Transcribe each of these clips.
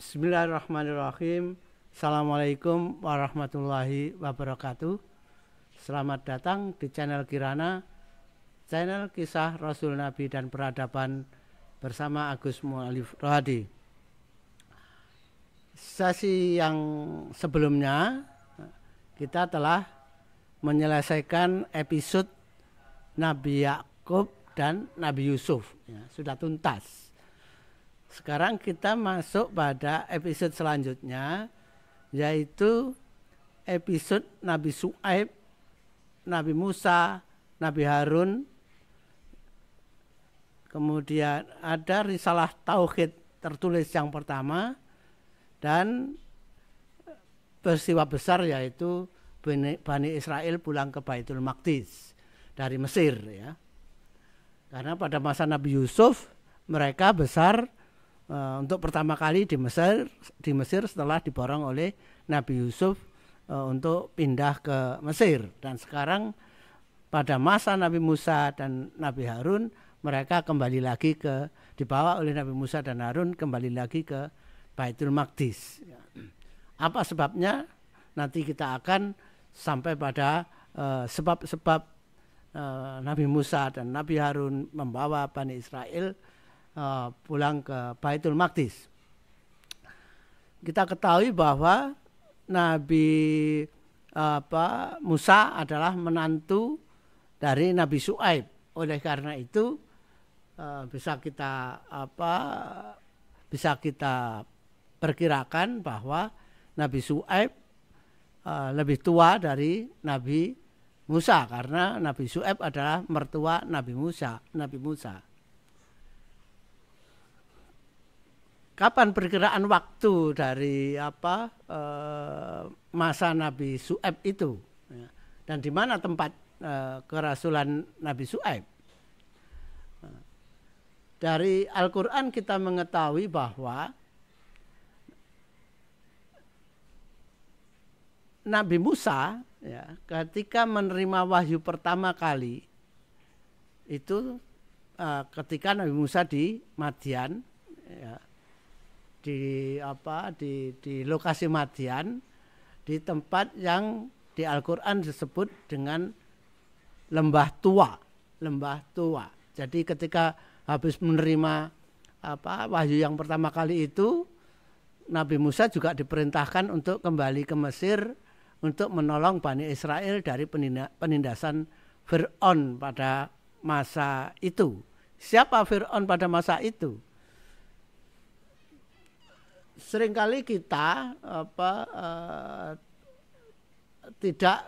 Bismillahirrahmanirrahim. Assalamualaikum warahmatullahi wabarakatuh. Selamat datang di channel Kirana, channel kisah Rasul Nabi dan peradaban bersama Agus Mu'alif Rohadi. Sesi yang sebelumnya kita telah menyelesaikan episode Nabi Yakub dan Nabi Yusuf, sudah tuntas. Sekarang kita masuk pada episode selanjutnya, yaitu episode Nabi Syuaib, Nabi Musa, Nabi Harun. Kemudian ada risalah tauhid tertulis yang pertama, dan peristiwa besar yaitu Bani Israel pulang ke Baitul Maqdis dari Mesir, ya. Karena pada masa Nabi Yusuf mereka besar untuk pertama kali di Mesir setelah diborong oleh Nabi Yusuf untuk pindah ke Mesir. Dan sekarang pada masa Nabi Musa dan Nabi Harun mereka kembali lagi dibawa oleh Nabi Musa dan Harun kembali lagi ke Baitul Maqdis. Apa sebabnya? Nanti kita akan sampai pada sebab-sebab Nabi Musa dan Nabi Harun membawa Bani Israel pulang ke Baitul Maqdis. Kita ketahui bahwa Nabi Musa adalah menantu dari Nabi Syuaib. Oleh karena itu bisa kita perkirakan bahwa Nabi Syuaib lebih tua dari Nabi Musa, karena Nabi Syuaib adalah mertua Nabi Musa. Kapan perkiraan waktu dari masa Nabi Syuaib itu, dan di mana tempat kerasulan Nabi Syuaib? Dari Al-Quran kita mengetahui bahwa Nabi Musa, ya, ketika menerima wahyu pertama kali itu ketika Nabi Musa di Madian, ya, di lokasi Madian, di tempat yang di Al-Quran disebut dengan lembah tua. Jadi ketika habis menerima wahyu yang pertama kali itu, Nabi Musa juga diperintahkan untuk kembali ke Mesir untuk menolong Bani Israel dari penindasan Fir'aun pada masa itu. Siapa Fir'aun pada masa itu? Seringkali kita tidak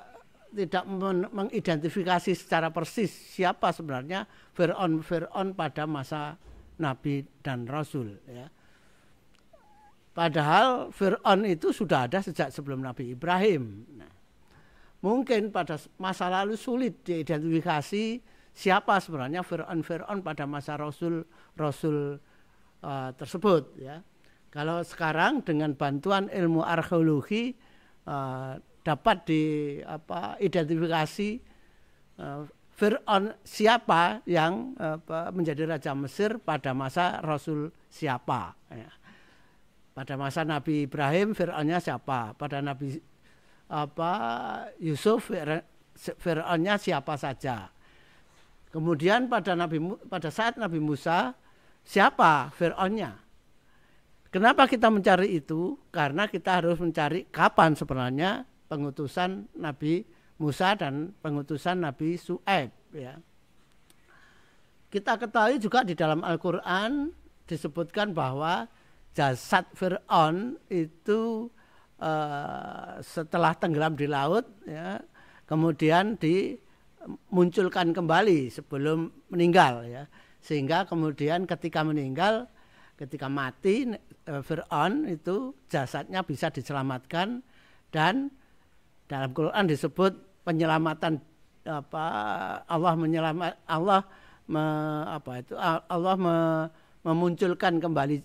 mengidentifikasi secara persis siapa sebenarnya Fir'aun pada masa Nabi dan Rasul, ya. Padahal Fir'aun itu sudah ada sejak sebelum Nabi Ibrahim. Nah, mungkin pada masa lalu sulit diidentifikasi siapa sebenarnya Fir'aun pada masa Rasul tersebut, ya. Kalau sekarang dengan bantuan ilmu arkeologi dapat diidentifikasi Fir'aun siapa yang menjadi raja Mesir pada masa Rasul siapa, ya. Pada masa Nabi Ibrahim Fir'aunnya siapa? Pada Nabi Yusuf Fir'aunnya siapa saja? Kemudian pada saat Nabi Musa siapa Fir'aunnya? Kenapa kita mencari itu? Karena kita harus mencari kapan sebenarnya pengutusan Nabi Musa dan pengutusan Nabi Syuaib, ya. Kita ketahui juga di dalam Al-Quran disebutkan bahwa jasad Fir'aun itu setelah tenggelam di laut, ya, kemudian dimunculkan kembali sebelum meninggal, ya. Sehingga kemudian ketika mati Fir'aun itu jasadnya bisa diselamatkan, dan dalam Quran disebut penyelamatan Allah memunculkan kembali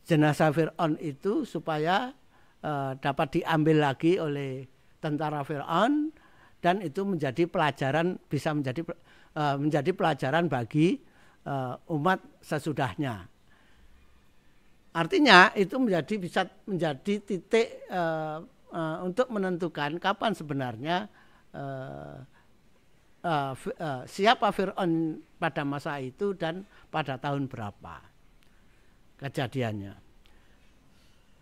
jenazah Fir'aun itu supaya dapat diambil lagi oleh tentara Fir'aun, dan itu menjadi pelajaran bagi umat sesudahnya. Artinya itu bisa menjadi titik untuk menentukan kapan sebenarnya siapa Fir'aun pada masa itu dan pada tahun berapa kejadiannya.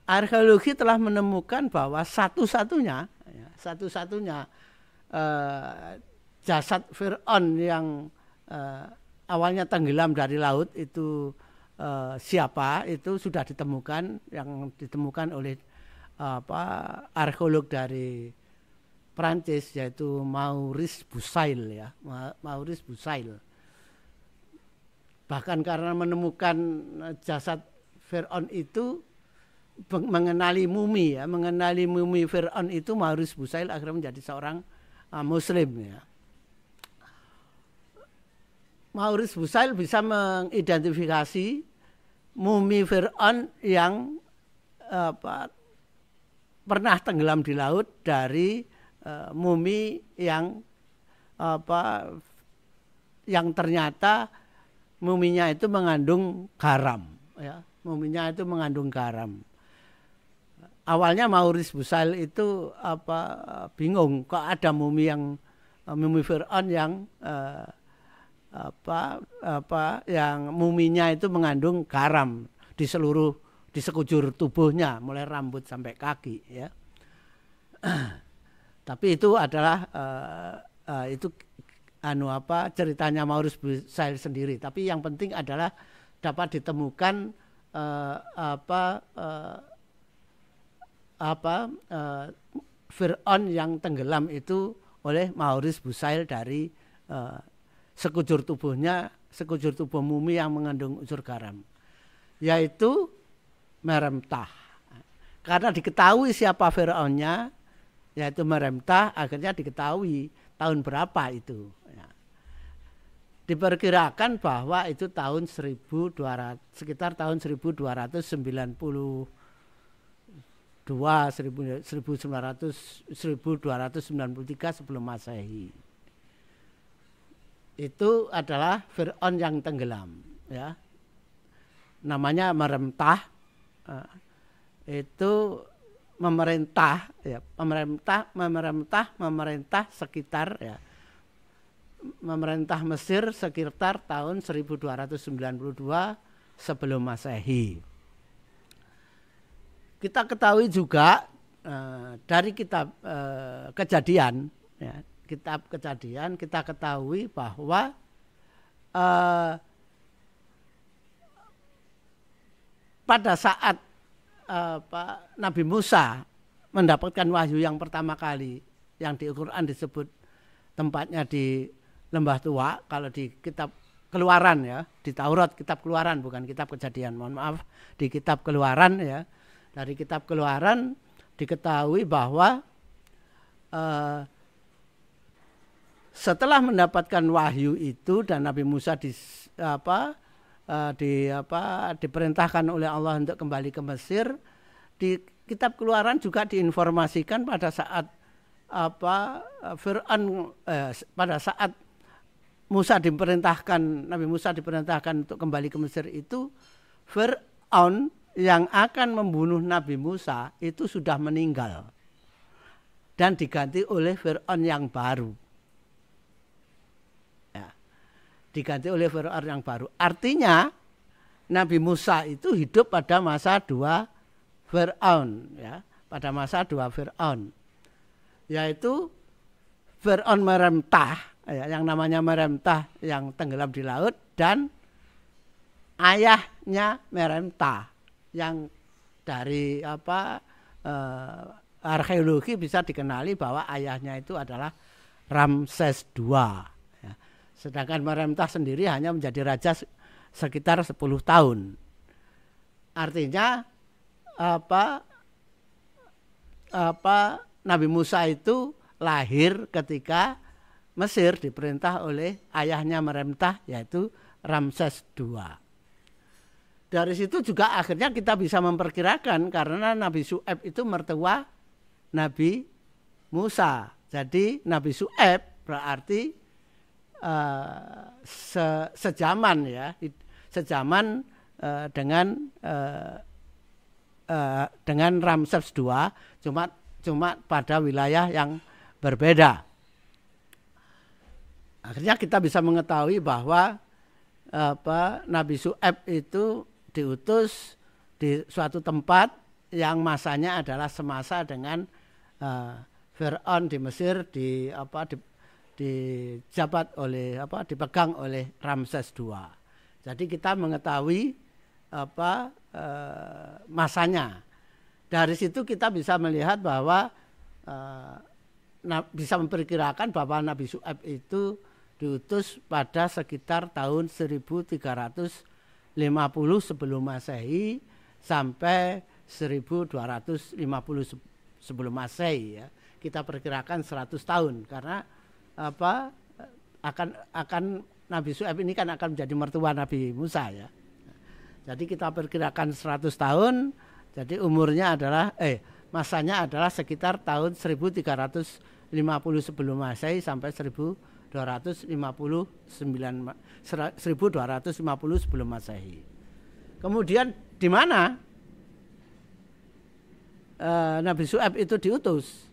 Arkeologi telah menemukan bahwa satu-satunya jasad Fir'aun yang awalnya tenggelam dari laut itu siapa, itu sudah ditemukan, yang ditemukan oleh arkeolog dari Prancis, yaitu Maurice Bucaille ya, Maurice Bucaille. Bahkan karena menemukan jasad Fir'aun itu, mengenali mumi Fir'aun itu, Maurice Bucaille akhirnya menjadi seorang Muslim ya. Maurice Bucaille bisa mengidentifikasi mumi Fir'aun yang pernah tenggelam di laut dari mumi yang ternyata muminya itu mengandung garam ya. Muminya itu mengandung garam. Awalnya Maurice Bucaille itu bingung kok ada mumi Fir'aun yang yang muminya itu mengandung garam di sekujur tubuhnya, mulai rambut sampai kaki ya. Tapi itu adalah ceritanya Maurice Bucaille sendiri. Tapi yang penting adalah dapat ditemukan Fir'aun yang tenggelam itu oleh Maurice Bucaille dari sekujur tubuh mumi yang mengandung unsur garam, yaitu Meremtah. Karena diketahui siapa Fir'aunnya, yaitu Meremtah, akhirnya diketahui tahun berapa itu ya. Diperkirakan bahwa itu tahun 1200, sekitar tahun 1293 sebelum Masehi. Itu adalah Fir'aun yang tenggelam ya. Namanya Meremtah. Itu memerintah sekitar ya, memerintah Mesir sekitar tahun 1292 sebelum Masehi. Kita ketahui juga dari kitab Kejadian ya, kitab Kejadian kita ketahui bahwa pada saat Nabi Musa mendapatkan wahyu yang pertama kali, yang di Al-Quran disebut tempatnya di Lembah Tua, kalau di kitab Keluaran ya, di Taurat kitab Keluaran bukan kitab Kejadian, mohon maaf, di kitab Keluaran ya. Dari kitab Keluaran diketahui bahwa setelah mendapatkan wahyu itu dan Nabi Musa diperintahkan oleh Allah untuk kembali ke Mesir, di kitab Keluaran juga diinformasikan pada saat pada saat Nabi Musa diperintahkan untuk kembali ke Mesir itu, Fir'aun yang akan membunuh Nabi Musa itu sudah meninggal dan diganti oleh Fir'aun yang baru. Diganti oleh Fir'aun yang baru. Artinya Nabi Musa itu hidup pada masa dua Fir'aun ya, pada masa dua Fir'aun, yaitu Fir'aun Meremtah ya, yang namanya Meremtah yang tenggelam di laut, dan ayahnya Meremtah yang dari arkeologi bisa dikenali bahwa ayahnya itu adalah Ramses II. Sedangkan Meremtah sendiri hanya menjadi raja sekitar 10 tahun. Artinya Nabi Musa itu lahir ketika Mesir diperintah oleh ayahnya Meremtah, yaitu Ramses II. Dari situ juga akhirnya kita bisa memperkirakan, karena Nabi Syuaib itu mertua Nabi Musa. Jadi Nabi Syuaib berarti sejaman ya, sejaman dengan dengan Ramses II, cuma pada wilayah yang berbeda. Akhirnya kita bisa mengetahui bahwa Nabi Syuaib itu diutus di suatu tempat yang masanya adalah semasa dengan Fir'aun di Mesir, dijabat oleh dipegang oleh Ramses II. Jadi kita mengetahui masanya. Dari situ kita bisa melihat bahwa bisa memperkirakan bahwa Nabi Syuaib itu diutus pada sekitar tahun 1350 sebelum Masehi sampai 1250 sebelum Masehi ya. Kita perkirakan 100 tahun karena akan Nabi Syuaib ini kan akan menjadi mertua Nabi Musa ya. Jadi kita perkirakan 100 tahun, jadi umurnya adalah masanya adalah sekitar tahun 1350 sebelum Masehi sampai 1250 sebelum Masehi. Kemudian di mana Nabi Syuaib itu diutus?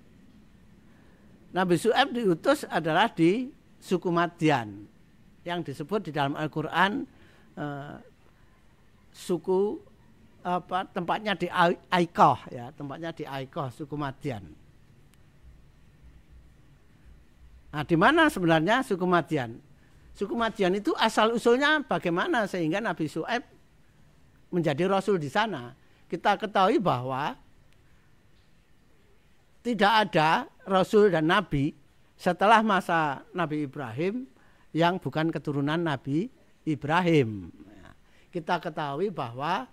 Nabi Syuaib diutus adalah di suku Madian yang disebut di dalam Al-Qur'an suku tempatnya di Aikoh ya, tempatnya di Aikoh suku Madian. Nah, di mana sebenarnya suku Madian? Suku Madian itu asal usulnya bagaimana sehingga Nabi Syuaib menjadi rasul di sana? Kita ketahui bahwa tidak ada rasul dan nabi setelah masa Nabi Ibrahim yang bukan keturunan Nabi Ibrahim. Kita ketahui bahwa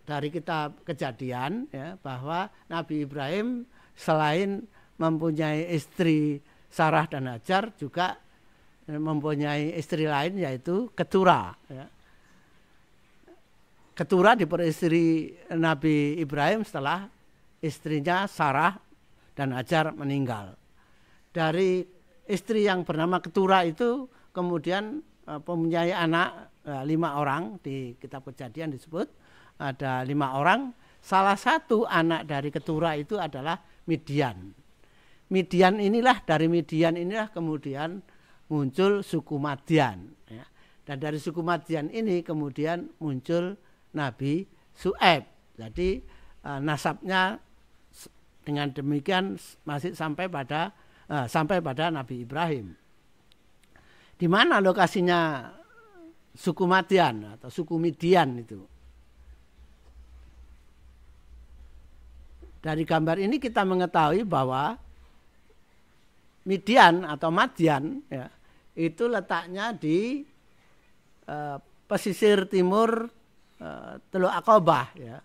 dari kitab Kejadian ya, bahwa Nabi Ibrahim selain mempunyai istri Sarah dan Hajar juga mempunyai istri lain yaitu Ketura ya. Ketura diperistri Nabi Ibrahim setelah istrinya Sarah dan Hajar meninggal. Dari istri yang bernama Ketura itu kemudian mempunyai anak 5 orang, di kitab Kejadian disebut ada 5 orang. Salah satu anak dari Ketura itu adalah Midian. Dari Midian inilah kemudian muncul suku Madian ya. Dan dari suku Madian ini kemudian muncul Nabi Syuaib. Jadi nasabnya dengan demikian masih sampai pada Nabi Ibrahim. Di mana lokasinya suku Madian atau suku Midian itu? Dari gambar ini kita mengetahui bahwa Midian atau Madian ya, itu letaknya di pesisir timur Teluk Aqabah ya.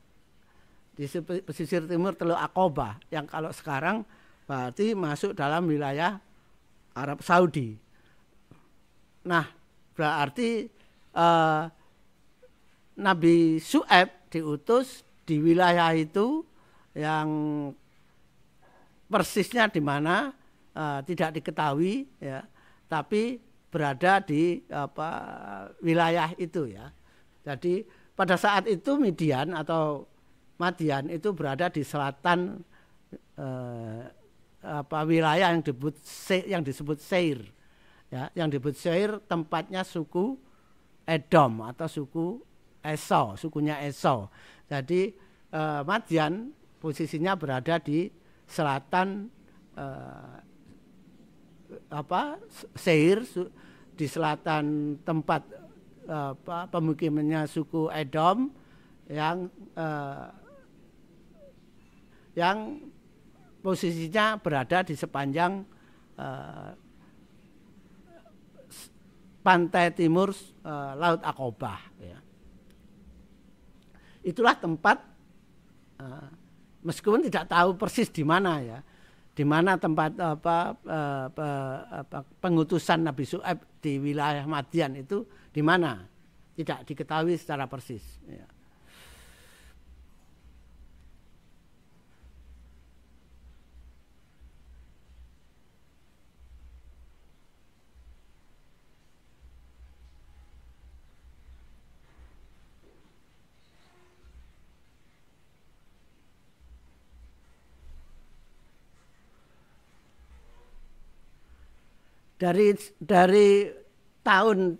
Di pesisir timur Teluk Aqabah yang kalau sekarang berarti masuk dalam wilayah Arab Saudi. Nah, berarti Nabi Syuaib diutus di wilayah itu yang persisnya di mana tidak diketahui ya, tapi berada di wilayah itu ya. Jadi pada saat itu Midian atau Madian itu berada di selatan wilayah yang disebut Seir ya, yang disebut Seir tempatnya suku Edom atau suku Esau, sukunya Esau. Jadi Madian posisinya berada di selatan Seir, di selatan tempat pemukimannya suku Edom yang posisinya berada di sepanjang pantai timur Laut Aqabah ya. Itulah tempat meskipun tidak tahu persis di mana ya, di mana tempat pengutusan Nabi Syuaib di wilayah Madian itu di mana tidak diketahui secara persis ya. dari tahun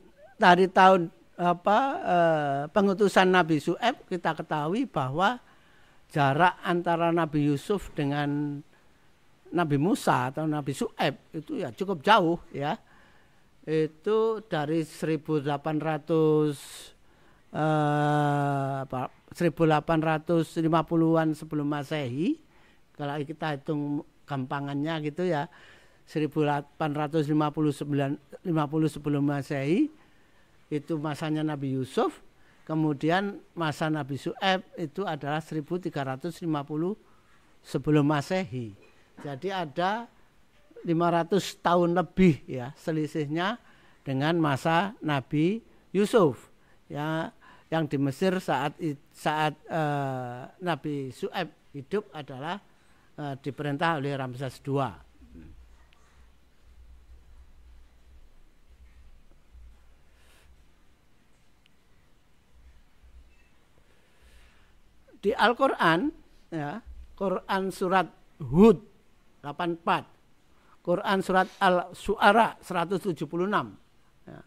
pengutusan Nabi Syuaib kita ketahui bahwa jarak antara Nabi Yusuf dengan Nabi Musa atau Nabi Syuaib itu ya cukup jauh ya. Itu dari 1850-an sebelum Masehi. Kalau kita hitung gampangannya gitu ya, 1850 sebelum Masehi itu masanya Nabi Yusuf, kemudian masa Nabi Syuaib itu adalah 1350 sebelum Masehi. Jadi ada 500 tahun lebih ya selisihnya dengan masa Nabi Yusuf ya, yang di Mesir saat Nabi Syuaib hidup adalah diperintah oleh Ramses II. Di Al-Quran ya, Quran surat Hud 84, Quran surat Al-Syu'ara 176 ya.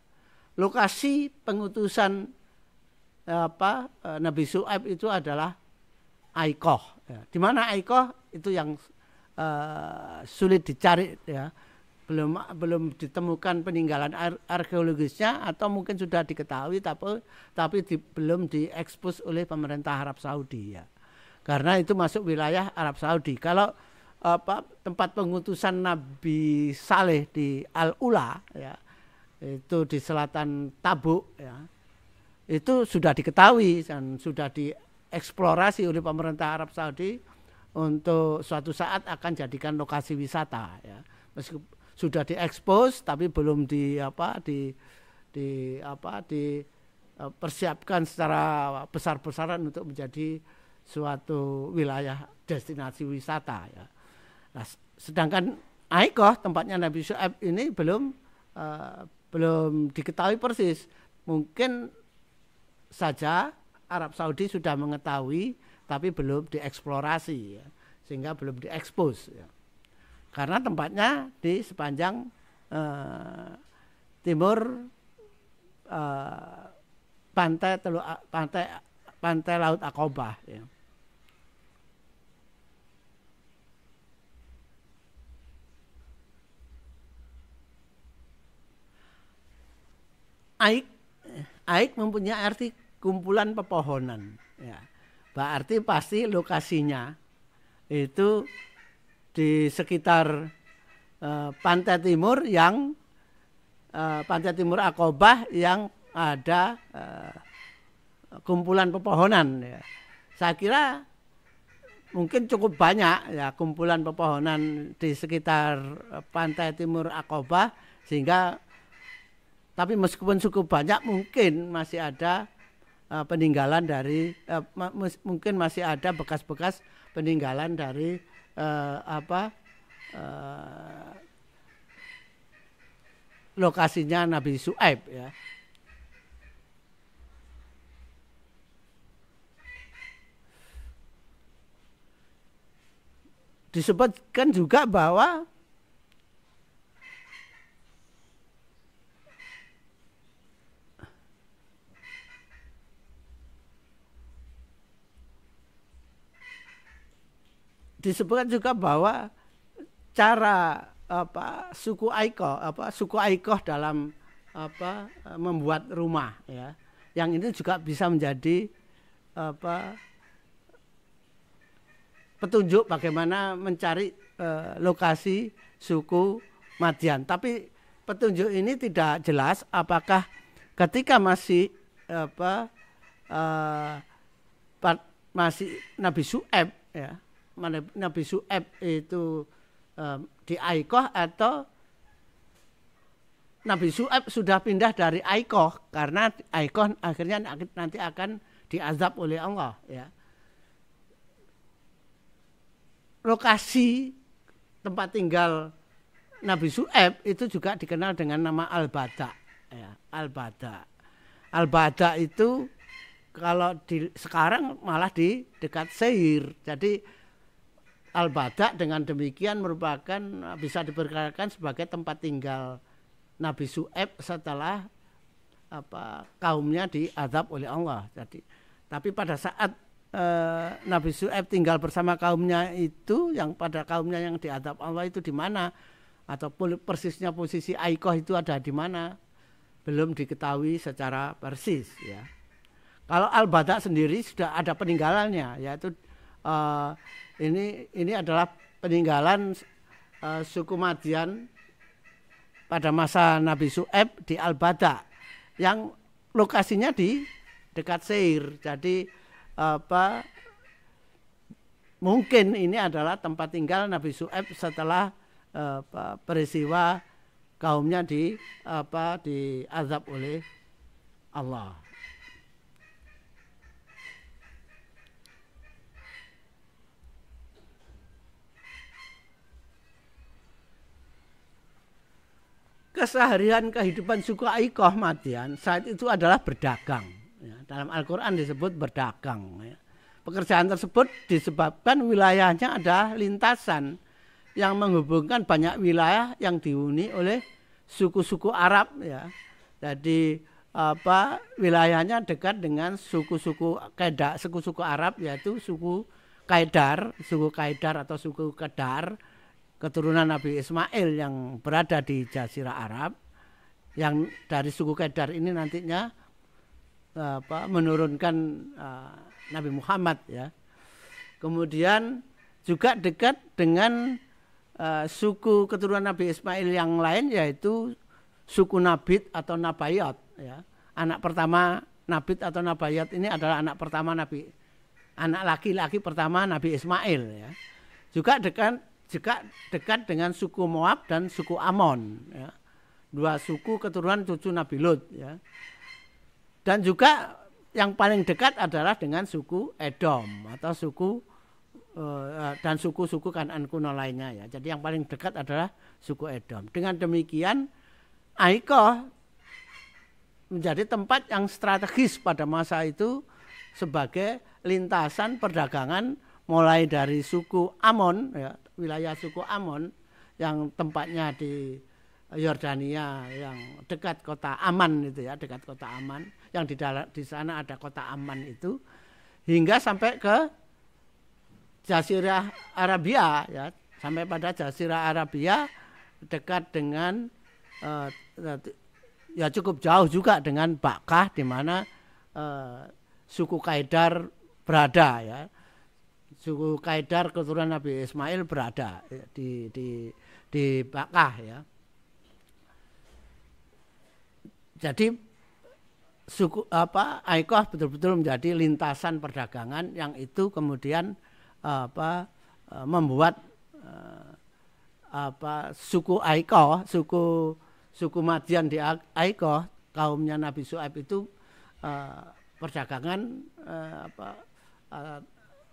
Lokasi pengutusan Nabi Syuaib itu adalah Aikoh ya. Di mana Aikoh itu yang sulit dicari ya, belum ditemukan peninggalan arkeologisnya, atau mungkin sudah diketahui tapi belum diekspos oleh pemerintah Arab Saudi ya, karena itu masuk wilayah Arab Saudi. Kalau tempat pengutusan Nabi Saleh di Al-Ula ya, itu di selatan Tabuk ya, itu sudah diketahui dan sudah dieksplorasi oleh pemerintah Arab Saudi untuk suatu saat akan jadikan lokasi wisata ya. Meskipun sudah diekspos tapi belum dipersiapkan secara besar-besaran untuk menjadi suatu wilayah destinasi wisata ya. Nah, sedangkan Aikoh tempatnya Nabi Syuaib ini belum diketahui persis. Mungkin saja Arab Saudi sudah mengetahui tapi belum dieksplorasi ya, sehingga belum diekspos ya. Karena tempatnya di sepanjang timur pantai Laut Aqabah ya. Aik mempunyai arti kumpulan pepohonan ya. Berarti pasti lokasinya itu di sekitar pantai timur Aqabah yang ada kumpulan pepohonan ya. Saya kira mungkin cukup banyak ya kumpulan pepohonan di sekitar pantai timur Aqabah, sehingga tapi meskipun cukup banyak mungkin masih ada peninggalan dari mungkin masih ada bekas-bekas peninggalan dari lokasinya Nabi Syuaib ya. Disebutkan juga bahwa cara suku Aikoh dalam membuat rumah ya, yang ini juga bisa menjadi petunjuk bagaimana mencari lokasi suku Madian. Tapi petunjuk ini tidak jelas apakah ketika masih Nabi Syuaib ya, Nabi Syuaib itu di Aikoh, atau Nabi Syuaib sudah pindah dari Aikoh, karena Aikoh akhirnya nanti akan diazab oleh Allah ya. Lokasi tempat tinggal Nabi Syuaib itu juga dikenal dengan nama Al-Bada ya. Al-Bada itu kalau sekarang malah di dekat Seir. Jadi Al-Bada dengan demikian merupakan bisa diperkirakan sebagai tempat tinggal Nabi Syuaib setelah kaumnya diazab oleh Allah. Tapi pada saat Nabi Syuaib tinggal bersama kaumnya itu, yang pada kaumnya yang diazab Allah itu di mana, atau persisnya posisi Aikoh itu ada di mana, belum diketahui secara persis ya. Kalau Al-Bada sendiri sudah ada peninggalannya, yaitu ini adalah peninggalan suku Madian pada masa Nabi Syuaib di Al-Bada, yang lokasinya di dekat Seir. Jadi mungkin ini adalah tempat tinggal Nabi Syuaib setelah peristiwa kaumnya diazab oleh Allah. Keseharian kehidupan suku Aikoh Madian saat itu adalah berdagang. Ya, dalam Al-Quran disebut berdagang. Ya. Pekerjaan tersebut disebabkan wilayahnya ada lintasan yang menghubungkan banyak wilayah yang dihuni oleh suku-suku Arab. Ya. Jadi wilayahnya dekat dengan suku-suku Arab, yaitu suku Qaidar atau suku Kedar, keturunan Nabi Ismail yang berada di Jazirah Arab, yang dari suku Kedar ini nantinya menurunkan Nabi Muhammad ya. Kemudian juga dekat dengan suku keturunan Nabi Ismail yang lain, yaitu suku Nabit atau Nabayot ya. Anak pertama Nabit atau Nabayot ini adalah anak laki-laki pertama Nabi Ismail ya. Juga dekat dengan suku Moab dan suku Amon ya. Dua suku keturunan cucu Nabi Lut ya. Dan juga yang paling dekat adalah dengan suku Edom atau dan suku-suku Kanaan kuno lainnya ya. Jadi yang paling dekat adalah suku Edom. Dengan demikian Aikoh menjadi tempat yang strategis pada masa itu sebagai lintasan perdagangan, mulai dari suku Amon ya, wilayah suku Amon yang tempatnya di Yordania yang dekat kota Aman itu ya, dekat kota Aman, yang di sana ada kota Aman itu, hingga sampai ke Jazirah Arabia ya, sampai pada Jazirah Arabia dekat dengan ya cukup jauh juga dengan Bakkah, di mana suku Qaidar berada ya. Suku Qaidar keturunan Nabi Ismail berada di Bakkah ya. Jadi suku Aikoh betul-betul menjadi lintasan perdagangan yang itu kemudian membuat suku Aikoh, suku Madian di Aikoh, kaumnya Nabi Syuaib itu perdagangan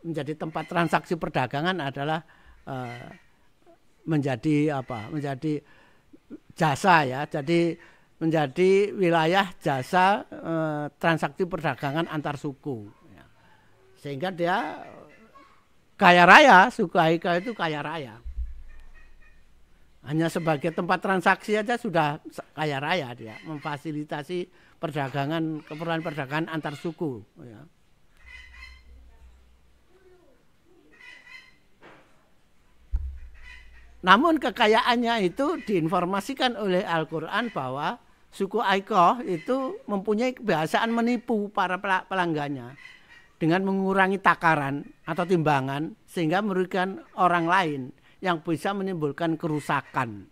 menjadi tempat transaksi perdagangan adalah menjadi jasa ya. Jadi menjadi wilayah jasa transaksi perdagangan antar suku ya. Sehingga dia kaya raya, suku Aikoh itu kaya raya. Hanya sebagai tempat transaksi aja sudah kaya raya dia, memfasilitasi perdagangan, keperluan perdagangan antar suku ya. Namun kekayaannya itu diinformasikan oleh Al-Quran bahwa suku Aikoh itu mempunyai kebiasaan menipu para pelanggannya dengan mengurangi takaran atau timbangan sehingga merugikan orang lain yang bisa menimbulkan kerusakan.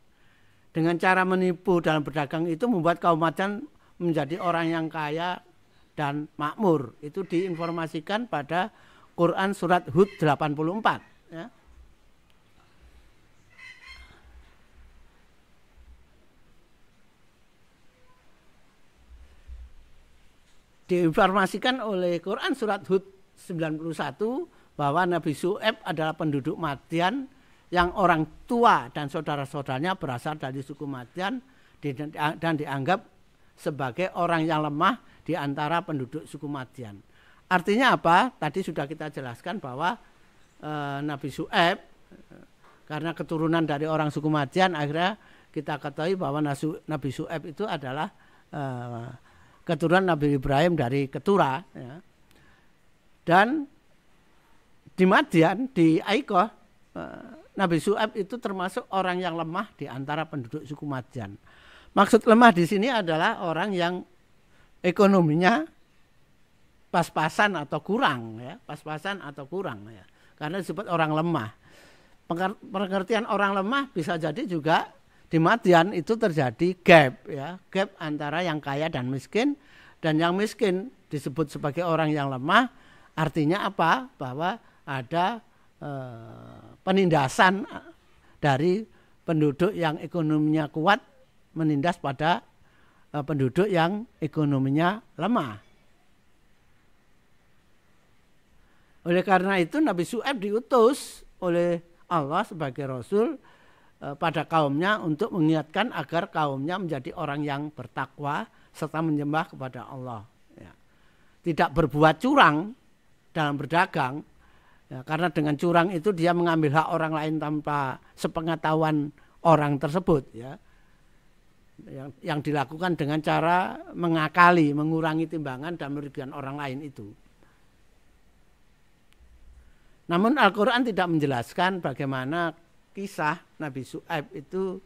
Dengan cara menipu dalam berdagang itu membuat kaum Madian menjadi orang yang kaya dan makmur. Itu diinformasikan pada Quran surat Hud 84 ya. Diinformasikan oleh Quran surat Hud 91 bahwa Nabi Syuaib adalah penduduk Madian yang orang tua dan saudara-saudaranya berasal dari suku Madian dan dianggap sebagai orang yang lemah di antara penduduk suku Madian. Artinya apa? Tadi sudah kita jelaskan bahwa Nabi Syuaib karena keturunan dari orang suku Madian, akhirnya kita ketahui bahwa Nabi Syuaib itu adalah keturunan Nabi Ibrahim dari Ketura, ya. Dan di Madian, di Aikoh, Nabi Syuaib itu termasuk orang yang lemah di antara penduduk suku Madian. Maksud lemah di sini adalah orang yang ekonominya pas-pasan atau kurang, ya, pas-pasan atau kurang, ya. Karena disebut orang lemah. Pengertian orang lemah bisa jadi juga di Madian itu terjadi gap, ya, gap antara yang kaya dan miskin, dan yang miskin disebut sebagai orang yang lemah. Artinya apa? Bahwa ada penindasan dari penduduk yang ekonominya kuat menindas pada penduduk yang ekonominya lemah. Oleh karena itu Nabi Syuaib diutus oleh Allah sebagai Rasul pada kaumnya untuk mengingatkan agar kaumnya menjadi orang yang bertakwa serta menyembah kepada Allah. Ya. Tidak berbuat curang dalam berdagang, ya, karena dengan curang itu dia mengambil hak orang lain tanpa sepengetahuan orang tersebut. Ya. Yang dilakukan dengan cara mengakali, mengurangi timbangan dan merugikan orang lain itu. Namun Al-Quran tidak menjelaskan bagaimana kisah Nabi Syuaib itu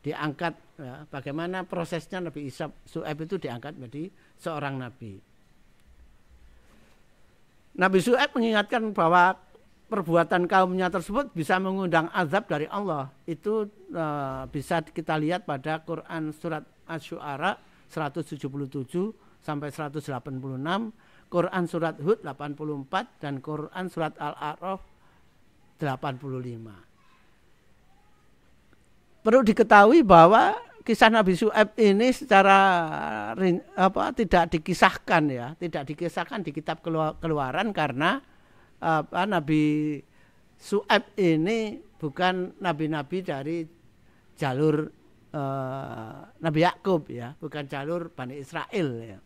diangkat, ya, bagaimana prosesnya Nabi Syuaib itu diangkat menjadi seorang nabi. Nabi Syuaib mengingatkan bahwa perbuatan kaumnya tersebut bisa mengundang azab dari Allah. Itu bisa kita lihat pada Quran surat Asy-Syu'ara 177 sampai 186, Quran surat Hud 84 dan Quran surat Al-A'raf 85. Perlu diketahui bahwa kisah Nabi Syuaib ini secara tidak dikisahkan, ya, tidak dikisahkan di kitab Keluaran karena Nabi Syuaib ini bukan nabi-nabi dari jalur Nabi Yakub, ya, bukan jalur Bani Israel, ya.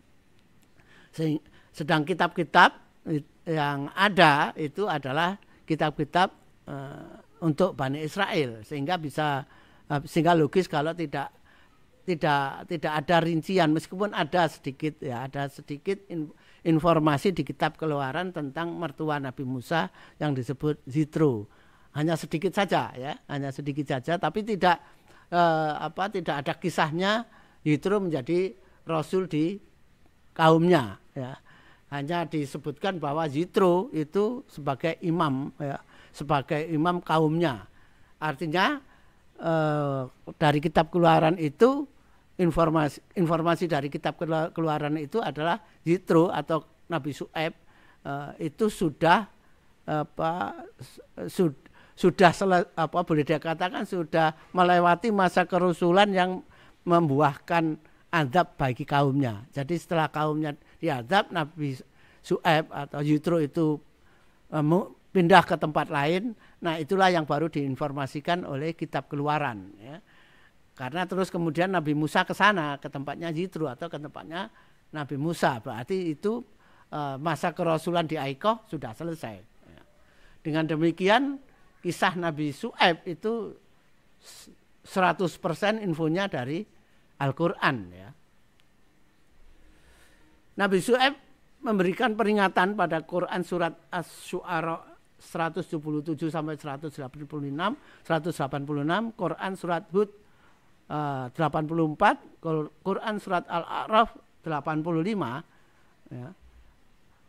Sedang kitab-kitab yang ada itu adalah kitab-kitab untuk Bani Israel, sehingga logis kalau tidak ada rincian, meskipun ada sedikit, ya, ada sedikit informasi di kitab Keluaran tentang mertua Nabi Musa yang disebut Zitro. Hanya sedikit saja, ya, hanya sedikit saja, tapi tidak ada kisahnya Zitro menjadi rasul di kaumnya, ya. Hanya disebutkan bahwa Zitro itu sebagai imam, ya, sebagai imam kaumnya. Artinya dari kitab Keluaran itu informasi dari kitab Keluaran itu adalah Zitro atau Nabi Syuaib itu sudah boleh dikatakan sudah melewati masa kerusulan yang membuahkan azab bagi kaumnya. Jadi setelah kaumnya diazab, Nabi Syuaib atau Zitro itu pindah ke tempat lain. Nah, itulah yang baru diinformasikan oleh kitab Keluaran, ya. Karena terus kemudian Nabi Musa ke sana, ke tempatnya Zitro atau ke tempatnya Nabi Musa. Berarti itu masa kerasulan di Aikoh sudah selesai, ya. Dengan demikian kisah Nabi Syuaib itu 100% infonya dari Al-Quran, ya. Nabi Syuaib memberikan peringatan pada Quran surat Asy-Syu'ara 177 sampai 186, Quran surat Hud 84, Quran surat Al-A'raf 85, ya,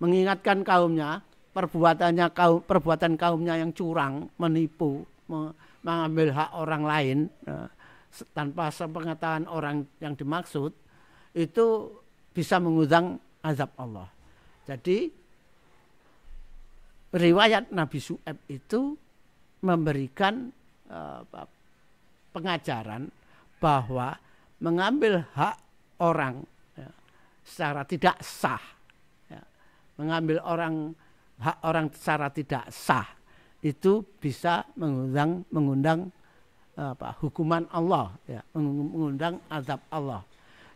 mengingatkan kaumnya perbuatan kaumnya yang curang, menipu, mengambil hak orang lain, ya, tanpa sepengetahuan orang yang dimaksud, itu bisa mengundang azab Allah. Jadi riwayat Nabi Syuaib itu memberikan pengajaran bahwa mengambil hak orang, ya, secara tidak sah, ya, mengambil hak orang secara tidak sah itu bisa mengundang hukuman Allah, ya, mengundang azab Allah.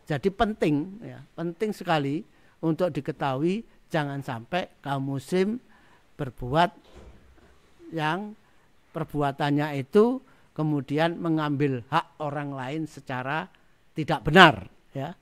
Jadi penting, ya, penting sekali untuk diketahui jangan sampai kaum muslim berbuat yang perbuatannya itu kemudian mengambil hak orang lain secara tidak benar, ya.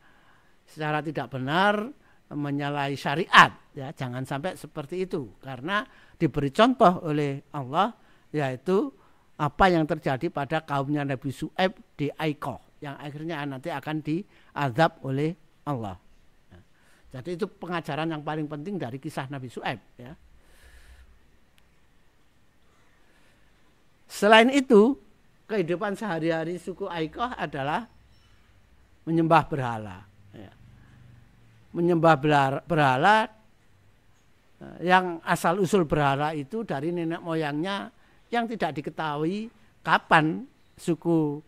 Secara tidak benar, menyalahi syariat, ya. Jangan sampai seperti itu, karena diberi contoh oleh Allah, yaitu apa yang terjadi pada kaumnya Nabi Syuaib di Aikoh, yang akhirnya nanti akan diazab oleh Allah. Jadi itu pengajaran yang paling penting dari kisah Nabi Syuaib, ya. Selain itu, kehidupan sehari-hari suku Aikoh adalah menyembah berhala, ya. Menyembah berhala, yang asal usul berhala itu dari nenek moyangnya yang tidak diketahui kapan suku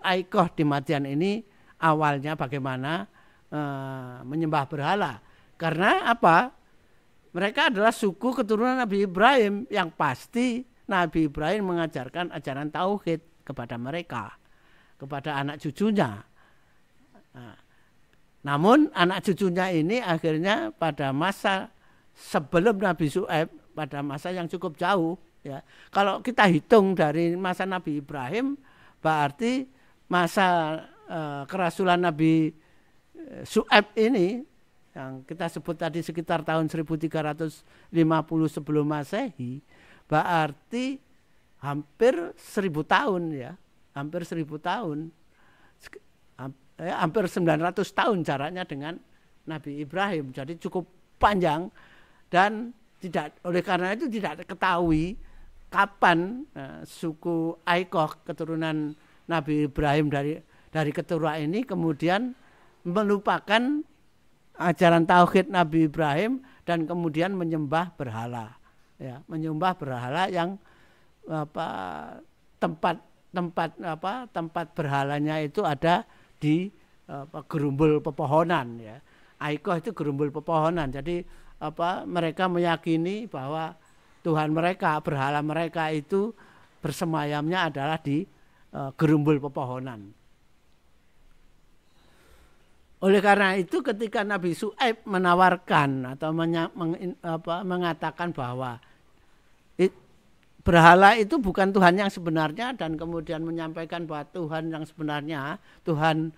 Aikoh di Madian ini awalnya bagaimana menyembah berhala. Karena apa? Mereka adalah suku keturunan Nabi Ibrahim, yang pasti Nabi Ibrahim mengajarkan ajaran tauhid kepada mereka, kepada anak cucunya. Namun anak cucunya ini akhirnya pada masa sebelum Nabi Syuaib, pada masa yang cukup jauh, ya. Kalau kita hitung dari masa Nabi Ibrahim, berarti masa kerasulan Nabi Syuaib ini yang kita sebut tadi sekitar tahun 1350 sebelum Masehi, berarti hampir 1000 tahun, ya. Hampir 1000 tahun. Hampir 900 tahun jaraknya dengan Nabi Ibrahim. Jadi cukup panjang, dan oleh karena itu tidak diketahui kapan suku Aikoh keturunan Nabi Ibrahim dari keturunan ini kemudian melupakan ajaran tauhid Nabi Ibrahim dan kemudian menyembah berhala, ya, menyembah berhala yang tempat berhalanya itu ada di gerumbul pepohonan, ya. Aikoh itu gerumbul pepohonan. Jadi mereka meyakini bahwa Tuhan mereka, berhala mereka itu bersemayamnya adalah di gerumbul pepohonan. Oleh karena itu ketika Nabi Syuaib menawarkan atau mengatakan bahwa berhala itu bukan Tuhan yang sebenarnya, dan kemudian menyampaikan bahwa Tuhan yang sebenarnya, Tuhan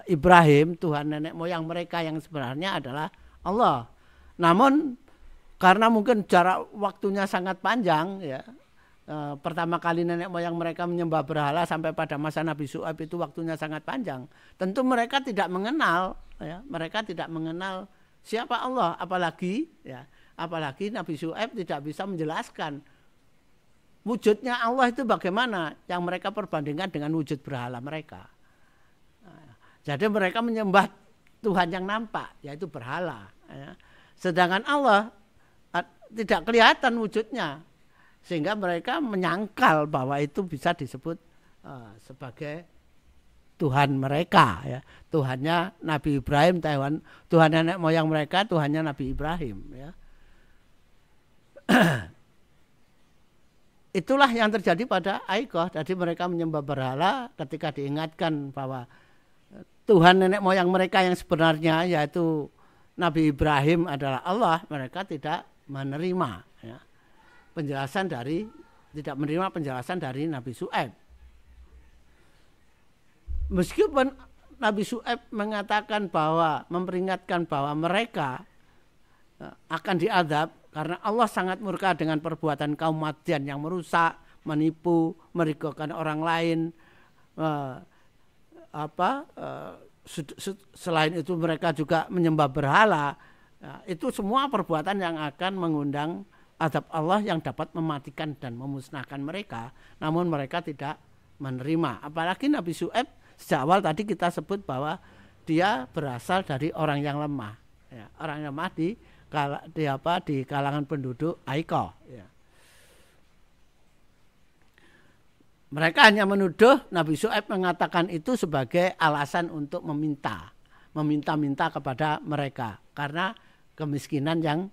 Ibrahim, Tuhan nenek moyang mereka yang sebenarnya adalah Allah. Namun karena mungkin jarak waktunya sangat panjang, ya, pertama kali nenek moyang mereka menyembah berhala sampai pada masa Nabi Syuaib itu waktunya sangat panjang. Tentu mereka tidak mengenal, ya, mereka tidak mengenal siapa Allah, apalagi Nabi Syuaib tidak bisa menjelaskan wujudnya Allah itu bagaimana, yang mereka perbandingkan dengan wujud berhala mereka. Jadi mereka menyembah Tuhan yang nampak, yaitu berhala, ya. Sedangkan Allah tidak kelihatan wujudnya, sehingga mereka menyangkal bahwa itu bisa disebut sebagai Tuhan mereka, ya. Tuhannya Nabi Ibrahim, Tuhan nenek moyang mereka, Tuhannya Nabi Ibrahim, ya. Itulah yang terjadi pada Aikoh. Jadi mereka menyembah berhala, ketika diingatkan bahwa Tuhan nenek moyang mereka yang sebenarnya, yaitu Nabi Ibrahim, adalah Allah, mereka tidak menerima, ya, tidak menerima penjelasan dari Nabi Syuaib. Meskipun Nabi Syuaib mengatakan bahwa, memperingatkan bahwa mereka akan diazab karena Allah sangat murka dengan perbuatan kaum Madian yang merusak, menipu, merugikan orang lain. Selain itu mereka juga menyembah berhala. Itu semua perbuatan yang akan mengundang azab Allah yang dapat mematikan dan memusnahkan mereka. Namun mereka tidak menerima. Apalagi Nabi Syuaib sejak awal tadi kita sebut bahwa dia berasal dari orang yang lemah, ya, orang yang lemah di kalangan penduduk Aikoh, ya. Mereka hanya menuduh Nabi Syuaib mengatakan itu sebagai alasan untuk meminta-minta kepada mereka karena kemiskinan yang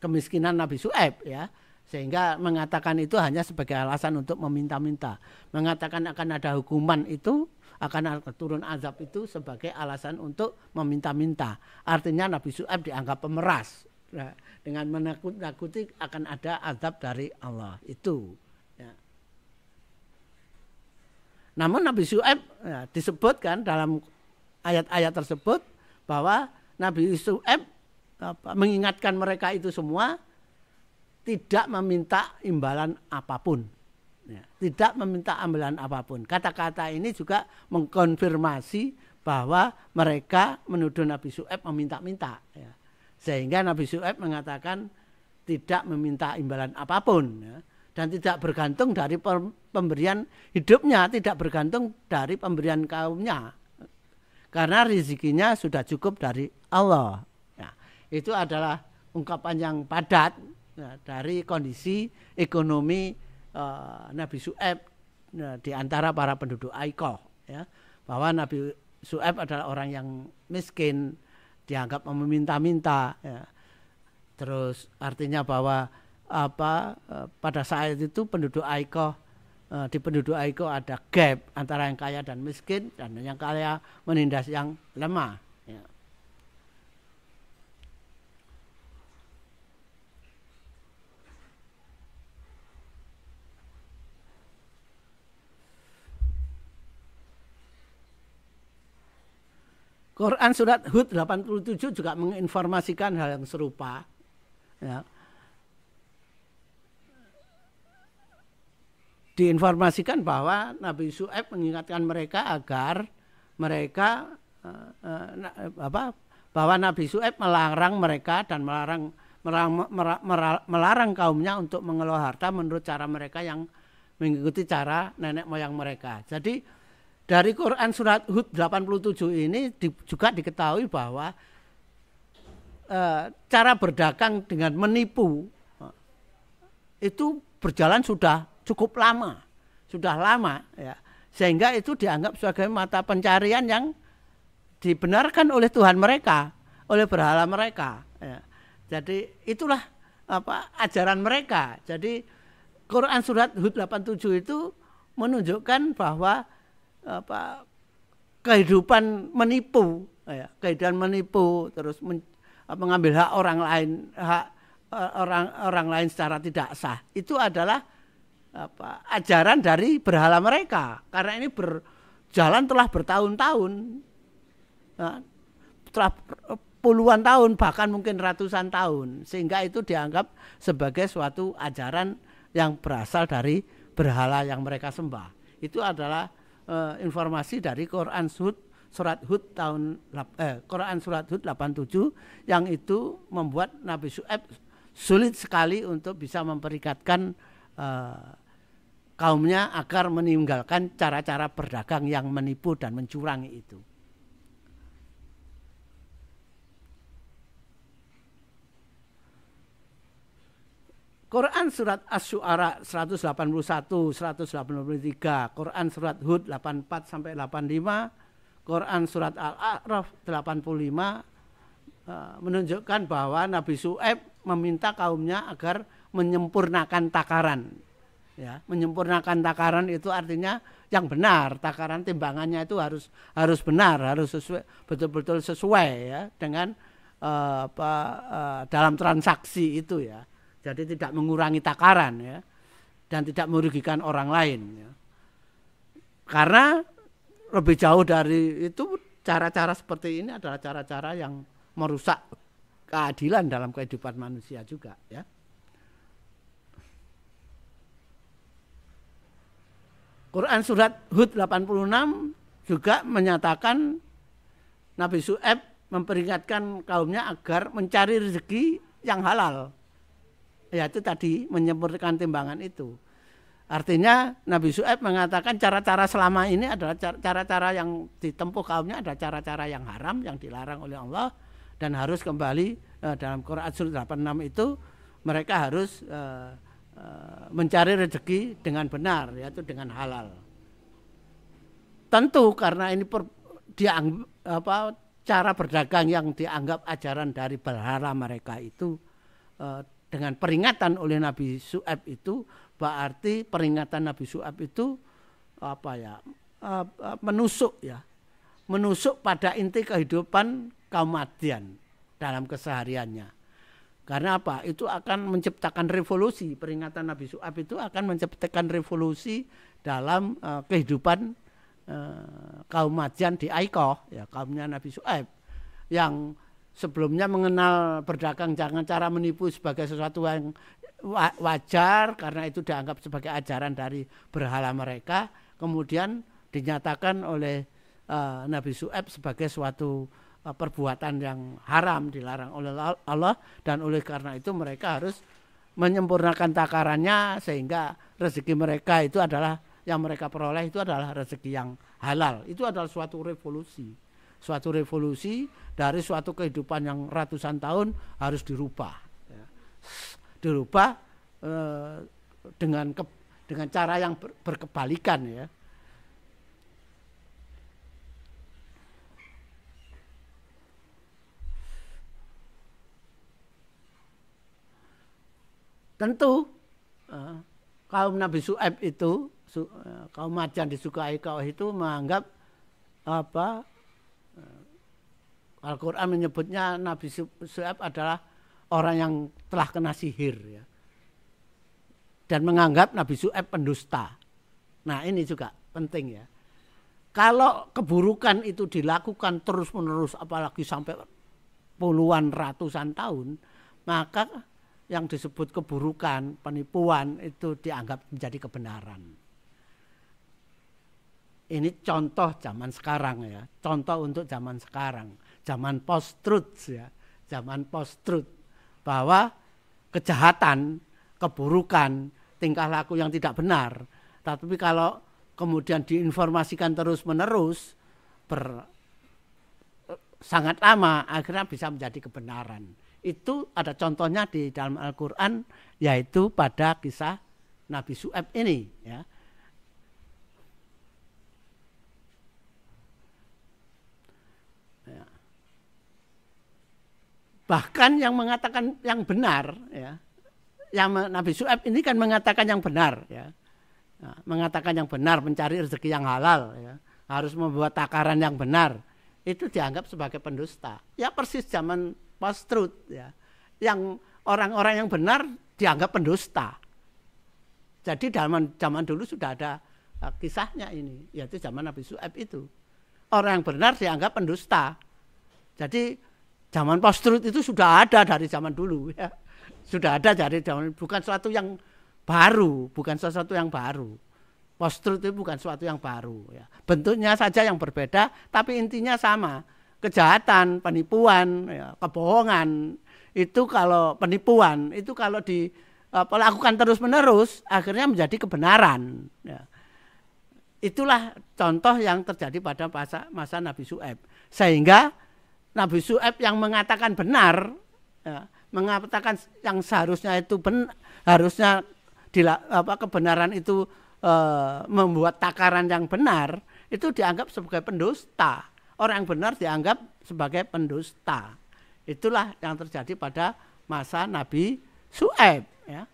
kemiskinan Nabi Syuaib, ya. Sehingga mengatakan itu hanya sebagai alasan untuk meminta-minta. Mengatakan akan ada hukuman itu, akan turun azab itu sebagai alasan untuk meminta-minta. Artinya Nabi Syuaib dianggap pemeras, Nah, dengan menakut-nakuti akan ada azab dari Allah itu. Ya. Namun Nabi Syuaib ya, disebutkan dalam ayat-ayat tersebut bahwa Nabi Syuaib mengingatkan mereka itu semua tidak meminta imbalan apapun. Ya, tidak meminta imbalan apapun. Kata-kata ini juga mengkonfirmasi bahwa mereka menuduh Nabi Syuaib meminta-minta. Ya. Sehingga Nabi Syuaib mengatakan tidak meminta imbalan apapun. Ya. Dan tidak bergantung dari pemberian hidupnya, tidak bergantung dari pemberian kaumnya. Karena rezekinya sudah cukup dari Allah. Ya, itu adalah ungkapan yang padat ya, dari kondisi ekonomi Nabi Syuaib di antara para penduduk Aikoh. Ya, bahwa Nabi Syuaib adalah orang yang miskin, dianggap meminta-minta. Ya. Terus artinya bahwa pada saat itu penduduk Aikoh, di penduduk Aikoh ada gap antara yang kaya dan miskin, dan yang kaya menindas yang lemah. Ya. Quran surat Hud 87 juga menginformasikan hal yang serupa. Ya. Diinformasikan bahwa Nabi Syuaib mengingatkan mereka agar mereka bahwa Nabi Syuaib melarang mereka dan melarang kaumnya untuk mengelola harta menurut cara mereka yang mengikuti cara nenek moyang mereka. Jadi dari Quran surat Hud 87 ini juga diketahui bahwa cara berdagang dengan menipu itu berjalan sudah cukup lama, ya. Sehingga itu dianggap sebagai mata pencarian yang dibenarkan oleh Tuhan mereka, oleh berhala mereka. Ya. Jadi itulah ajaran mereka. Jadi Quran surat Hud 87 itu menunjukkan bahwa kehidupan menipu, ya, kehidupan menipu terus mengambil hak orang lain, hak orang lain secara tidak sah. Itu adalah ajaran dari berhala mereka, karena ini berjalan telah bertahun-tahun, telah puluhan tahun, bahkan mungkin ratusan tahun, sehingga itu dianggap sebagai suatu ajaran yang berasal dari berhala yang mereka sembah. Itu adalah informasi dari Quran surat Hud Quran surat Hud 87 yang itu membuat Nabi Syuaib sulit sekali untuk bisa memperikatkan kaumnya agar meninggalkan cara-cara berdagang yang menipu dan mencurangi itu. Quran surat Asy-Syu'ara 181, 183, Quran surat Hud 84 sampai 85, Quran surat Al-A'raf 85 menunjukkan bahwa Nabi Syuaib meminta kaumnya agar menyempurnakan takaran. Ya, menyempurnakan takaran itu artinya yang benar, takaran timbangannya itu harus benar, harus sesuai, betul-betul sesuai ya dengan dalam transaksi itu ya. Jadi tidak mengurangi takaran ya, dan tidak merugikan orang lain ya. Karena lebih jauh dari itu, cara-cara seperti ini adalah cara-cara yang merusak keadilan dalam kehidupan manusia juga ya. Quran surat Hud 86 juga menyatakan Nabi Syuaib memperingatkan kaumnya agar mencari rezeki yang halal. Yaitu tadi menyempurnakan timbangan itu. Artinya Nabi Syuaib mengatakan cara-cara selama ini adalah cara-cara yang ditempuh kaumnya adalah cara-cara yang haram, yang dilarang oleh Allah, dan harus kembali dalam Quran surat 86 itu mereka harus mencari rezeki dengan benar, yaitu dengan halal. Tentu karena ini cara berdagang yang dianggap ajaran dari berhala mereka itu dengan peringatan oleh Nabi Syuaib itu, berarti peringatan Nabi Syuaib itu menusuk pada inti kehidupan kaum Madian dalam kesehariannya. Karena apa? Itu akan menciptakan revolusi. Peringatan Nabi Syuaib itu akan menciptakan revolusi dalam kehidupan kaum Madian di Aikoh, ya, kaumnya Nabi Syuaib, yang sebelumnya mengenal berdagang dengan cara menipu sebagai sesuatu yang wajar karena itu dianggap sebagai ajaran dari berhala mereka, kemudian dinyatakan oleh Nabi Syuaib sebagai suatu perbuatan yang haram, dilarang oleh Allah, dan oleh karena itu mereka harus menyempurnakan takarannya sehingga rezeki mereka itu adalah yang mereka peroleh itu adalah rezeki yang halal. Itu adalah suatu revolusi. Suatu revolusi dari suatu kehidupan yang ratusan tahun harus dirubah. Dirubah dengan cara yang berkebalikan, ya. Tentu kaum Nabi Syuaib itu, kaum Madian di Aikoh itu menganggap Al-Quran menyebutnya Nabi Syuaib adalah orang yang telah kena sihir, ya. Dan menganggap Nabi Syuaib pendusta. Nah, ini juga penting, ya. Kalau keburukan itu dilakukan terus-menerus apalagi sampai puluhan ratusan tahun, maka yang disebut keburukan, penipuan itu dianggap menjadi kebenaran. Ini contoh zaman sekarang, ya. Contoh untuk zaman sekarang, zaman post-truth, ya. Zaman post-truth, bahwa kejahatan, keburukan, tingkah laku yang tidak benar, tapi kalau kemudian diinformasikan terus-menerus sangat lama, akhirnya bisa menjadi kebenaran. Itu ada contohnya di dalam Al-Quran, yaitu pada kisah Nabi Syuaib ini, ya. Bahkan yang mengatakan yang benar, ya, yang Nabi Syuaib ini kan mengatakan yang benar, ya. Nah, mengatakan yang benar, mencari rezeki yang halal, ya, harus membuat takaran yang benar, itu dianggap sebagai pendusta. Ya persis zaman post-truth, ya, yang orang-orang yang benar dianggap pendusta. Jadi zaman dulu sudah ada kisahnya ini, yaitu zaman Nabi Syuaib itu. Orang yang benar dianggap pendusta. Jadi zaman post-truth itu sudah ada dari zaman dulu, ya. Sudah ada dari zaman, bukan sesuatu yang baru, bukan sesuatu yang baru. Post-truth itu bukan sesuatu yang baru, ya. Bentuknya saja yang berbeda, tapi intinya sama. Kejahatan, penipuan, ya, kebohongan, itu kalau penipuan, itu kalau dilakukan terus-menerus, akhirnya menjadi kebenaran, ya. Itulah contoh yang terjadi pada masa Nabi Syuaib. Sehingga Nabi Syuaib yang mengatakan benar, ya, mengatakan yang seharusnya itu harusnya kebenaran itu membuat takaran yang benar, itu dianggap sebagai pendusta. Orang yang benar dianggap sebagai pendusta. Itulah yang terjadi pada masa Nabi Syuaib, ya.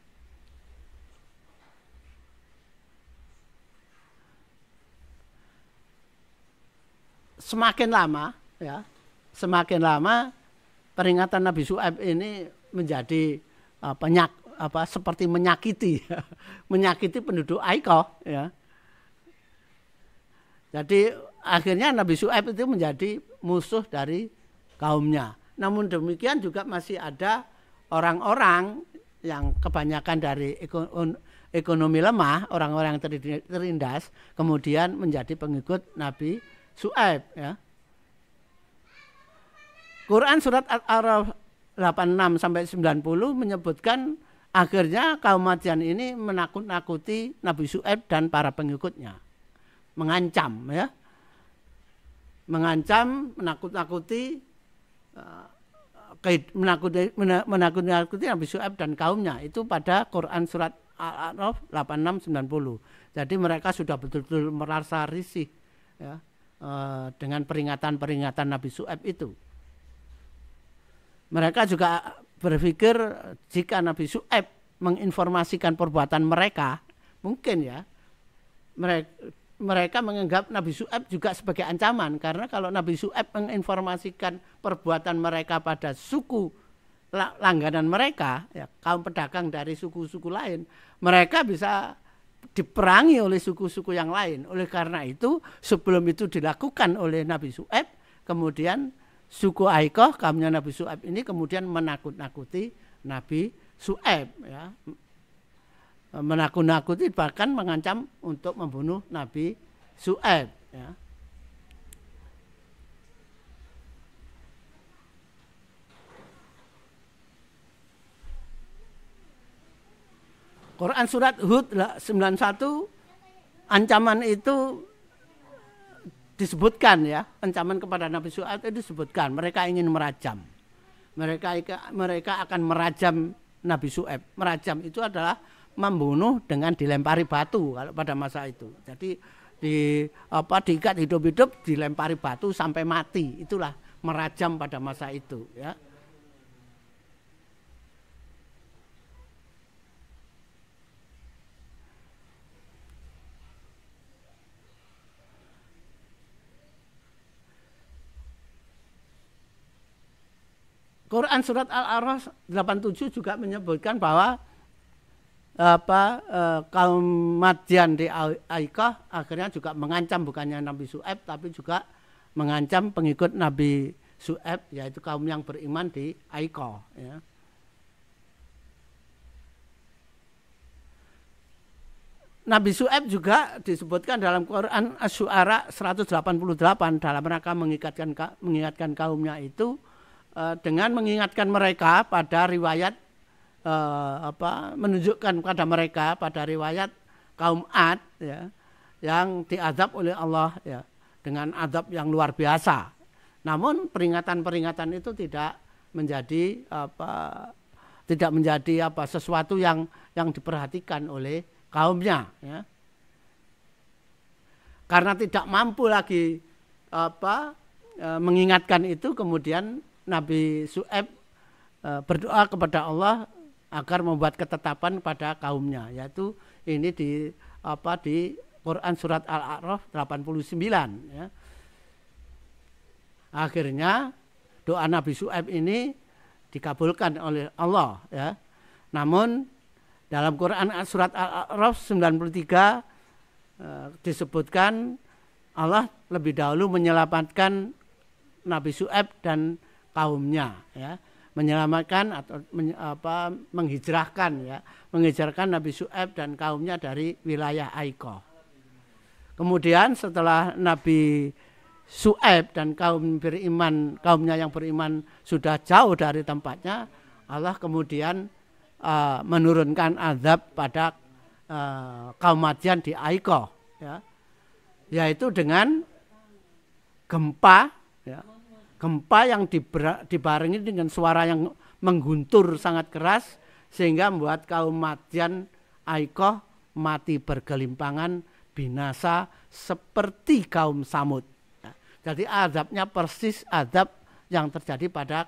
Semakin lama, ya, semakin lama peringatan Nabi Syuaib ini menjadi seperti menyakiti, ya, menyakiti penduduk Aikoh, ya. Jadi akhirnya Nabi Syuaib itu menjadi musuh dari kaumnya. Namun demikian juga masih ada orang-orang yang kebanyakan dari ekonomi lemah, orang-orang yang tertindas, kemudian menjadi pengikut Nabi Syuaib, ya. Quran surat Al-A'raf 86 sampai 90 menyebutkan akhirnya kaum Madian ini menakut-nakuti Nabi Syuaib dan para pengikutnya. Mengancam, ya. Mengancam, menakut-nakuti menakuti Nabi Syuaib dan kaumnya. Itu pada Quran surat Al-A'raf 86-90. Jadi mereka sudah betul-betul merasa risih, ya, dengan peringatan-peringatan Nabi Syuaib itu. Mereka juga berpikir jika Nabi Syuaib menginformasikan perbuatan mereka, mungkin, ya, mereka menganggap Nabi Syuaib juga sebagai ancaman, karena kalau Nabi Syuaib menginformasikan perbuatan mereka pada suku langganan mereka, ya, kaum pedagang dari suku-suku lain, mereka bisa diperangi oleh suku-suku yang lain. Oleh karena itu, sebelum itu dilakukan oleh Nabi Syu'aib, kemudian suku Aikoh, kaumnya Nabi Syu'aib ini kemudian menakut-nakuti Nabi Syu'aib, ya. Menakut-nakuti bahkan mengancam untuk membunuh Nabi Syu'aib, ya. Quran surat Hud 91 ancaman itu disebutkan, ya, ancaman kepada Nabi Syu'aib itu disebutkan mereka ingin merajam. Mereka akan merajam Nabi Syu'aib. Merajam itu adalah membunuh dengan dilempari batu kalau pada masa itu. Jadi diikat hidup-hidup, dilempari batu sampai mati. Itulah merajam pada masa itu, ya. Quran surat Al-A'raf 87 juga menyebutkan bahwa kaum Madyan di Aikoh akhirnya juga mengancam bukannya Nabi Syu'aib tapi juga mengancam pengikut Nabi Syu'aib, yaitu kaum yang beriman di Aikoh, ya. Nabi Syu'aib juga disebutkan dalam Quran Asy-Syu'ara 188 dalam rangka mengingatkan kaumnya itu dengan mengingatkan mereka pada riwayat menunjukkan pada mereka pada riwayat kaum Ad, ya, yang diazab oleh Allah, ya, dengan azab yang luar biasa. Namun peringatan-peringatan itu tidak menjadi sesuatu yang diperhatikan oleh kaumnya, ya. Karena tidak mampu lagi mengingatkan itu, kemudian Nabi Syu'aib berdoa kepada Allah agar membuat ketetapan pada kaumnya, yaitu ini di Quran surat Al-A'raf 89, ya. Akhirnya doa Nabi Syu'aib ini dikabulkan oleh Allah, ya. Namun dalam Quran surat Al-A'raf 93 disebutkan Allah lebih dahulu menyelamatkan Nabi Syu'aib dan kaumnya, ya, menyelamatkan atau menghijrahkan Nabi Syu'aib dan kaumnya dari wilayah Aikoh. Kemudian setelah Nabi Syu'aib dan kaumnya yang beriman sudah jauh dari tempatnya, Allah kemudian menurunkan azab pada kaum Madyan di Aikoh, ya, yaitu dengan gempa, ya. Gempa yang dibarengi dengan suara yang mengguntur sangat keras sehingga membuat kaum Madyan Aikoh mati bergelimpangan binasa seperti kaum Samud. Jadi azabnya persis azab yang terjadi pada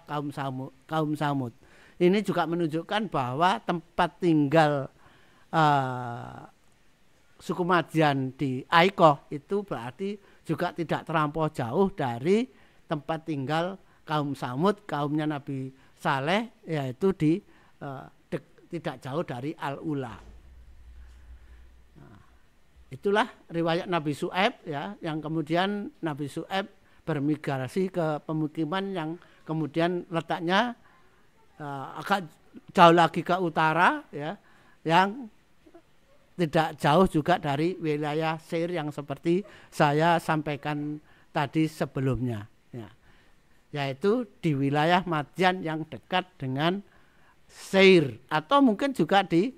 kaum Samud. Ini juga menunjukkan bahwa tempat tinggal suku Madyan di Aikoh itu berarti juga tidak terlampau jauh dari tempat tinggal kaum Samud, kaumnya Nabi Saleh, yaitu tidak jauh dari Al-Ula. Nah, itulah riwayat Nabi Syu'aib, ya, yang kemudian Nabi Syu'aib bermigrasi ke pemukiman yang kemudian letaknya agak jauh lagi ke utara, ya, yang tidak jauh juga dari wilayah Seir yang seperti saya sampaikan tadi sebelumnya, yaitu di wilayah Madyan yang dekat dengan Seir, atau mungkin juga di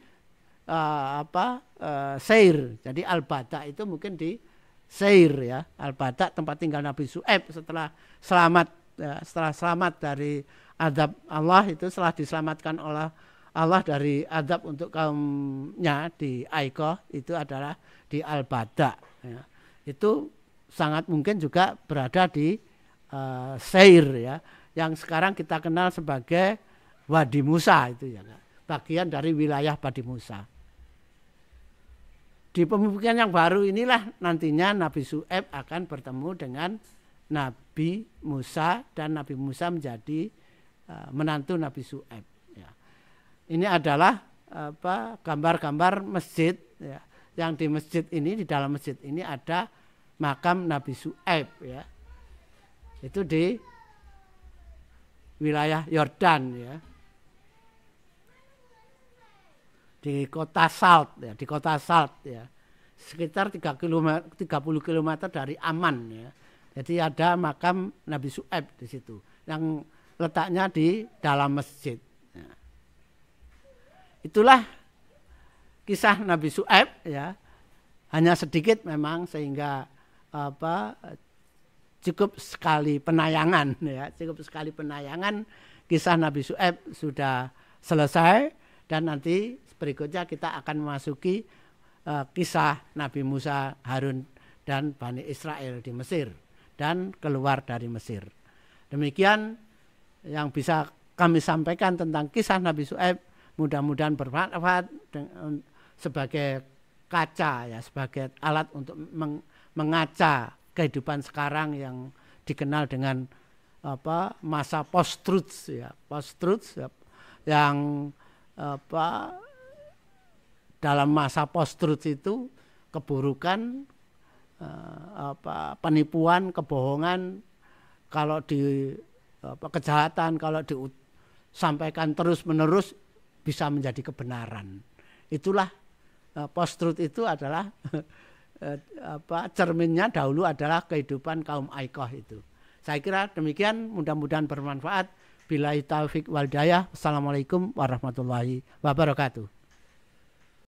Seir. Jadi Al-Bada itu mungkin di Seir, ya. Al-Bada tempat tinggal Nabi Syu'aib setelah selamat dari azab Allah, itu setelah diselamatkan oleh Allah dari azab untuk kaumnya di Aikoh, itu adalah di Al-Bada, ya. Itu sangat mungkin juga berada di Seir, ya, yang sekarang kita kenal sebagai Wadi Musa, itu, ya, bagian dari wilayah Wadi Musa. Di pemukiman yang baru inilah nantinya Nabi Syu'aib akan bertemu dengan Nabi Musa, dan Nabi Musa menjadi menantu Nabi Syuaib. Ya. Ini adalah gambar-gambar masjid. Ya. Yang di masjid ini, di dalam masjid ini ada makam Nabi Syuaib. Ya. Itu di wilayah Yordan, ya. Di kota Salt, ya, di kota Salt, ya. Sekitar 30 km dari Amman, ya. Jadi ada makam Nabi Syuaib di situ yang letaknya di dalam masjid. Ya. Itulah kisah Nabi Syuaib, ya. Hanya sedikit memang sehingga cukup sekali penayangan, ya, cukup sekali penayangan kisah Nabi Syuaib sudah selesai, dan nanti berikutnya kita akan memasuki kisah Nabi Musa, Harun dan Bani Israel di Mesir dan keluar dari Mesir. Demikian yang bisa kami sampaikan tentang kisah Nabi Syuaib. Mudah-mudahan bermanfaat sebagai kaca, ya, sebagai alat untuk mengaca kehidupan sekarang yang dikenal dengan masa post-truth, ya, post-truth, ya, yang dalam masa post-truth itu keburukan, penipuan, kebohongan, kalau kejahatan kalau disampaikan terus-menerus bisa menjadi kebenaran. Itulah post-truth itu adalah cerminnya dahulu adalah kehidupan kaum Aikoh itu. Saya kira demikian, mudah-mudahan bermanfaat. Billahi taufik wal hidayah. Assalamualaikum warahmatullahi wabarakatuh.